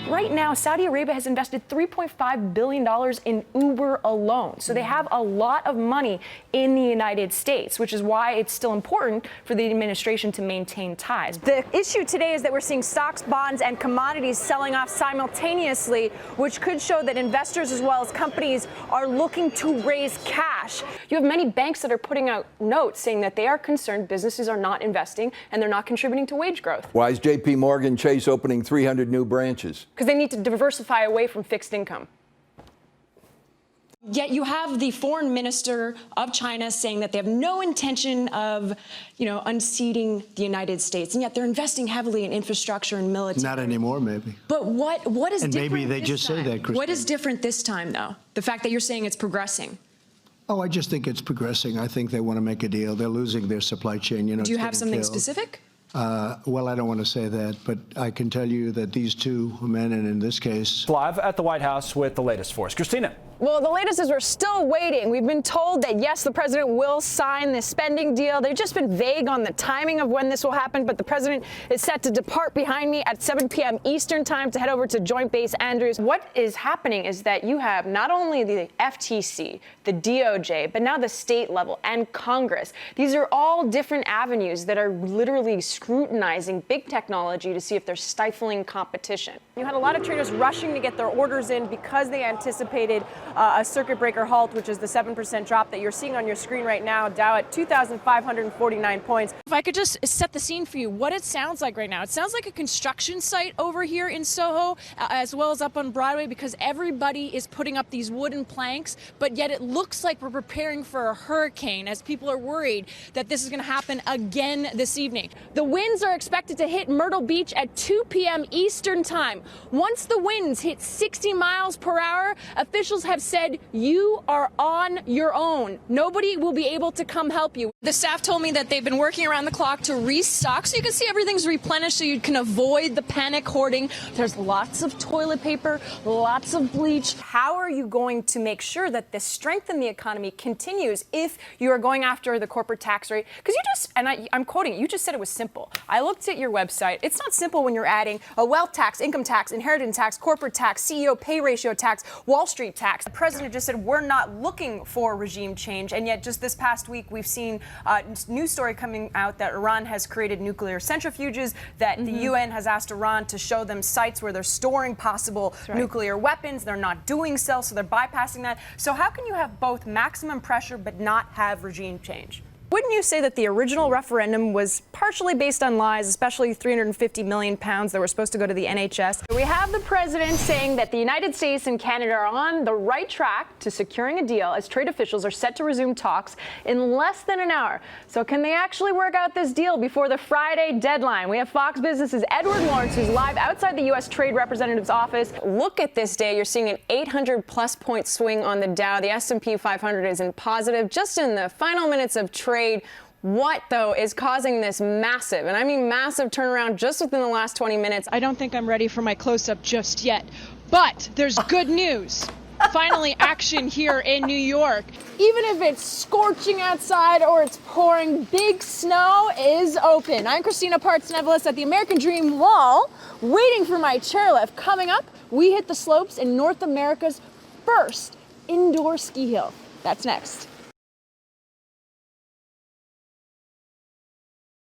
Right now, Saudi Arabia has invested $3.5 billion in Uber alone. So they have a lot of money in the United States, which is why it's still important for the administration to maintain ties. The issue today is that we're seeing stocks, bonds, and commodities selling off simultaneously, which could show that investors as well as companies are looking to raise cash. You have many banks that are putting out notes saying that they are concerned businesses are not investing and they're not contributing to wage growth. Why is J.P. Morgan Chase opening 300 new branches? Because they need to diversify away from fixed income. Yet you have the foreign minister of China saying that they have no intention of, unseating the United States, and yet they're investing heavily in infrastructure and military. Not anymore, maybe. But what is and different maybe they this just time? say that, Kristina. What is different this time, though? The fact that you're saying it's progressing. Oh, I just think it's progressing. I think they want to make a deal. They're losing their supply chain. Do you have something specific? Well, I don't want to say that, but I can tell you that these two men, and in this case... Live at the White House with the latest for us. Kristina. Well, the latest is we're still waiting. We've been told that, yes, the president will sign this spending deal. They've just been vague on the timing of when this will happen, but the president is set to depart behind me at 7 p.m. Eastern time to head over to Joint Base Andrews. What is happening is that you have not only the FTC, the DOJ, but now the state level and Congress. These are all different avenues that are literally scrutinizing big technology to see if they're stifling competition. You had a lot of traders rushing to get their orders in because they anticipated a circuit breaker halt, which is the 7% drop that you're seeing on your screen right now. Dow at 2,549 points. If I could just set the scene for you, what it sounds like right now. It sounds like a construction site over here in Soho, as well as up on Broadway, because everybody is putting up these wooden planks, but yet it looks like we're preparing for a hurricane as people are worried that this is going to happen again this evening. The winds are expected to hit Myrtle Beach at 2 p.m. Eastern time. Once the winds hit 60 miles per hour, officials have said you are on your own. Nobody will be able to come help you. The staff told me that they've been working around the clock to restock, so you can see everything's replenished, so you can avoid the panic hoarding. There's lots of toilet paper, lots of bleach. How are you going to make sure that the strength in the economy continues if you are going after the corporate tax rate? Because you just, and I'm quoting, you just said it was simple. I looked at your website. It's not simple when you're adding a wealth tax, income tax, inheritance tax, corporate tax, CEO pay ratio tax, Wall Street tax. The president just said we're not looking for regime change, and yet just this past week we've seen a news story coming out that Iran has created nuclear centrifuges, that the UN has asked Iran to show them sites where they're storing possible nuclear weapons. They're not doing so they're bypassing that. So how can you have both maximum pressure but not have regime change? Wouldn't you say that the original referendum was partially based on lies, especially 350 million pounds that were supposed to go to the NHS? We have the president saying that the United States and Canada are on the right track to securing a deal as trade officials are set to resume talks in less than an hour. So can they actually work out this deal before the Friday deadline? We have Fox Business's Edward Lawrence, who's live outside the U.S. Trade Representative's office. Look at this day. You're seeing an 800-plus point swing on the Dow. The S&P 500 is in positive just in the final minutes of trade. What, though, is causing this massive, and I mean massive turnaround just within the last 20 minutes? I don't think I'm ready for my close-up just yet, but there's good news. Finally, action here in New York. Even if it's scorching outside or it's pouring, big snow is open. I'm Kristina Partsinevelos at the American Dream Wall, waiting for my chairlift. Coming up, we hit the slopes in North America's first indoor ski hill. That's next.